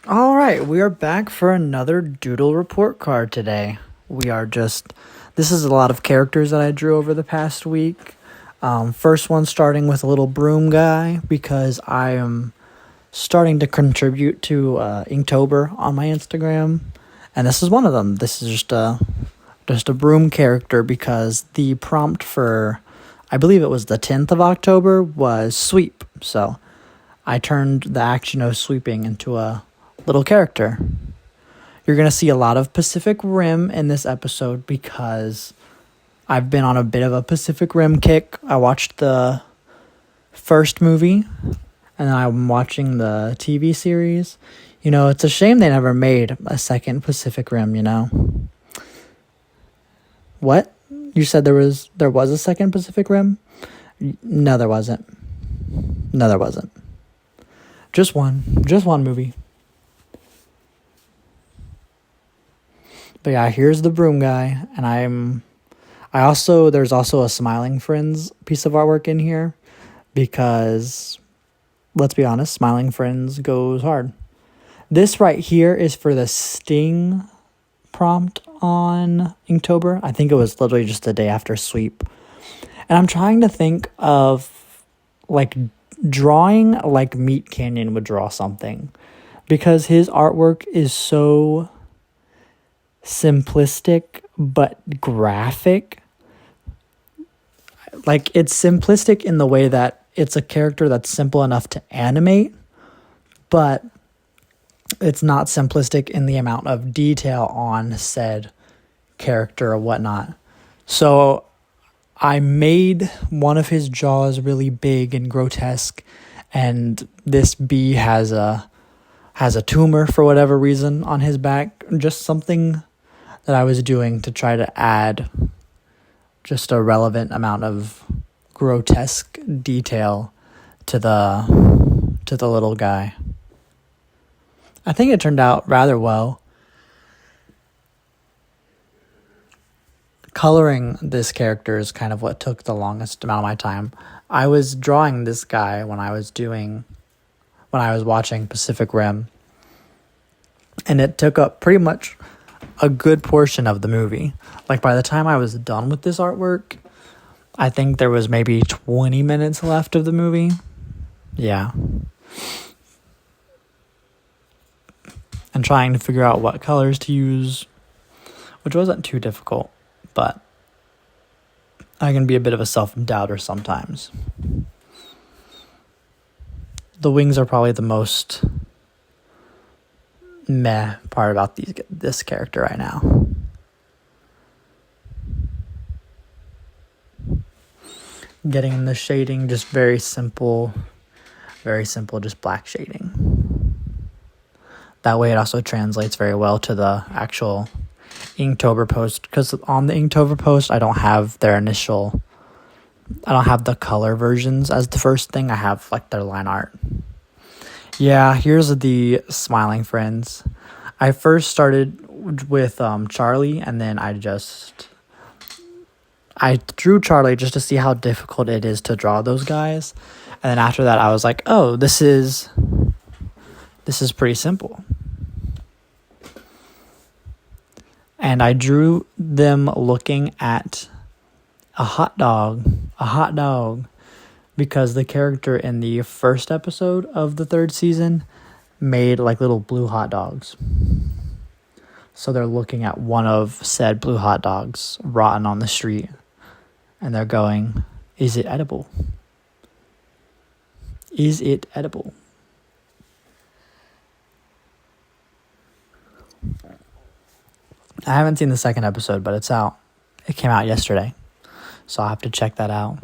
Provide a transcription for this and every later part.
All right, we are back for another Doodle report card today. This is a lot of characters that I drew over the past week. First one starting with a little broom guy because I am starting to contribute to Inktober on my Instagram, and this is one of them. This is just a broom character because the prompt for, I believe it was the 10th of October, was sweep. So I turned the action of sweeping into a little character. You're going to see a lot of Pacific Rim in this episode because I've been on a bit of a Pacific Rim kick. I watched the first movie and I'm watching the TV series. You know, it's a shame they never made a second Pacific Rim, you know. What? You said there was a second Pacific Rim? No, there wasn't. No, there wasn't. Just one movie. But yeah, here's the broom guy, and there's also a Smiling Friends piece of artwork in here because, let's be honest, Smiling Friends goes hard. This right here is for the Sting prompt on Inktober. I think it was literally just the day after sweep. And I'm trying to think of like drawing like Meat Canyon would draw something because his artwork is so simplistic but graphic. Like, it's simplistic in the way that it's a character that's simple enough to animate, but it's not simplistic in the amount of detail on said character or whatnot. So I made one of his jaws really big and grotesque, and this bee has a tumor for whatever reason on his back. Just something that I was doing to try to add just a relevant amount of grotesque detail to the little guy. I think it turned out rather well. Coloring this character is kind of what took the longest amount of my time. I was drawing this guy when I was watching Pacific Rim, and it took up pretty much a good portion of the movie. Like, by the time I was done with this artwork, I think there was maybe 20 minutes left of the movie. Yeah. And trying to figure out what colors to use, which wasn't too difficult, but I can be a bit of a self-doubter sometimes. The wings are probably the most meh part about this character right now. Getting the shading just very simple, just black shading. That way it also translates very well to the actual Inktober post, because on the Inktober post I don't have the color versions as the first thing. I have like their line art. Yeah, here's the Smiling Friends. I first started with Charlie, and then I drew Charlie just to see how difficult it is to draw those guys. And then after that, I was like, oh, this is pretty simple. And I drew them looking at a hot dog, because the character in the first episode of the third season made like little blue hot dogs. So they're looking at one of said blue hot dogs rotten on the street, and they're going, is it edible? Is it edible? I haven't seen the second episode, but it's out. It came out yesterday, so I'll have to check that out.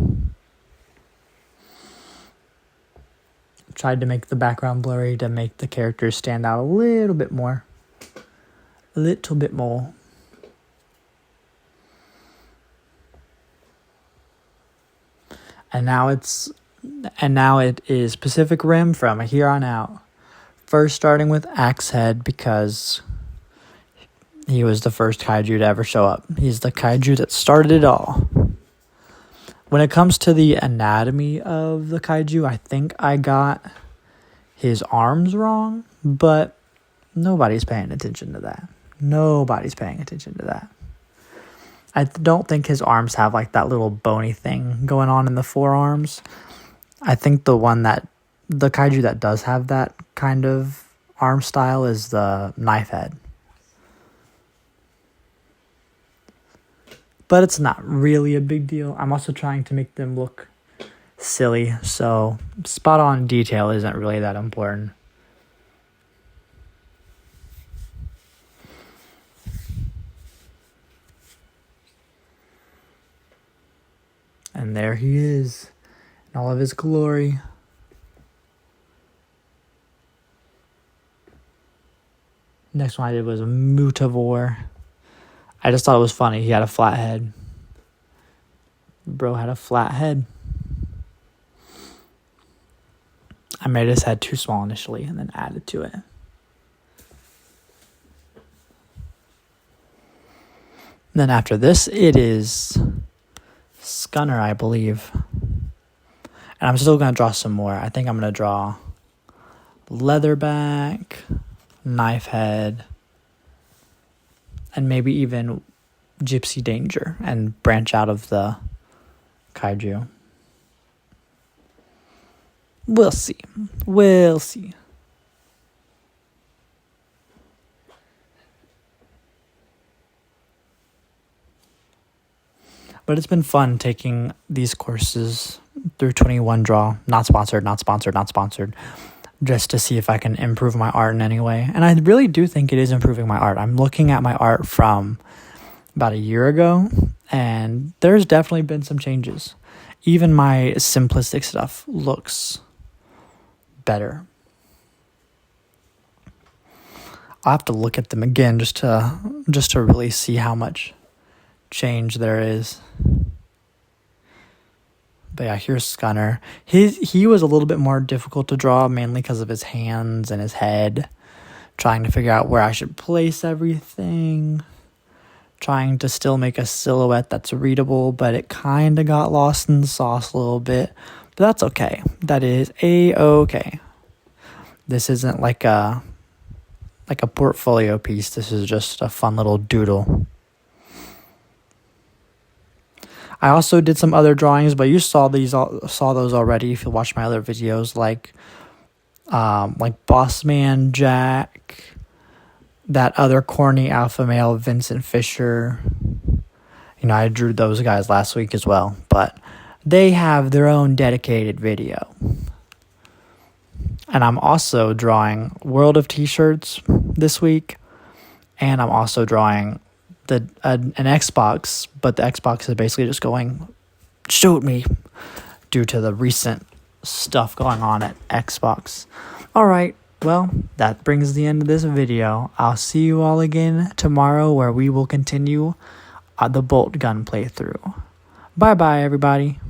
Tried to make the background blurry to make the characters stand out a little bit more. And now it is Pacific Rim from here on out. First starting with Axehead because he was the first kaiju to ever show up. He's the kaiju that started it all. When it comes to the anatomy of the kaiju, I think I got his arms wrong, but Nobody's paying attention to that. Nobody's paying attention to that. I don't think his arms have like that little bony thing going on in the forearms. I think the kaiju that does have that kind of arm style is the knife head. But it's not really a big deal. I'm also trying to make them look silly, so spot on detail isn't really that important. And there he is, in all of his glory. Next one I did was Mutavor. I just thought it was funny. He had a flat head. Bro had a flat head. I made his head too small initially and then added to it. Then after this, it is Scunner, I believe. And I'm still going to draw some more. I think I'm going to draw Leatherback, Knife Head, and maybe even Gypsy Danger and branch out of the kaiju. We'll see. We'll see. But it's been fun taking these courses through 21 Draw. Not sponsored, not sponsored, not sponsored. Just to see if I can improve my art in any way. And I really do think it is improving my art. I'm looking at my art from about a year ago, and there's definitely been some changes. Even my simplistic stuff looks better. I'll have to look at them again just to really see how much change there is. But yeah, here's Scunner. He was a little bit more difficult to draw, mainly because of his hands and his head. Trying to figure out where I should place everything. Trying to still make a silhouette that's readable, but it kind of got lost in the sauce a little bit. But that's okay. That is A-okay. This isn't like a portfolio piece. This is just a fun little doodle. I also did some other drawings, but you saw those already if you watched my other videos, like Boss Man Jack, that other corny alpha male Vincent Fisher. I drew those guys last week as well, but they have their own dedicated video. And I'm also drawing World of T-shirts this week, and I'm also drawing an Xbox, but the Xbox is basically just going, shoot me, due to the recent stuff going on at Xbox. Alright, well, that brings the end of this video. I'll see you all again tomorrow, where we will continue the bolt gun playthrough. Bye bye, everybody.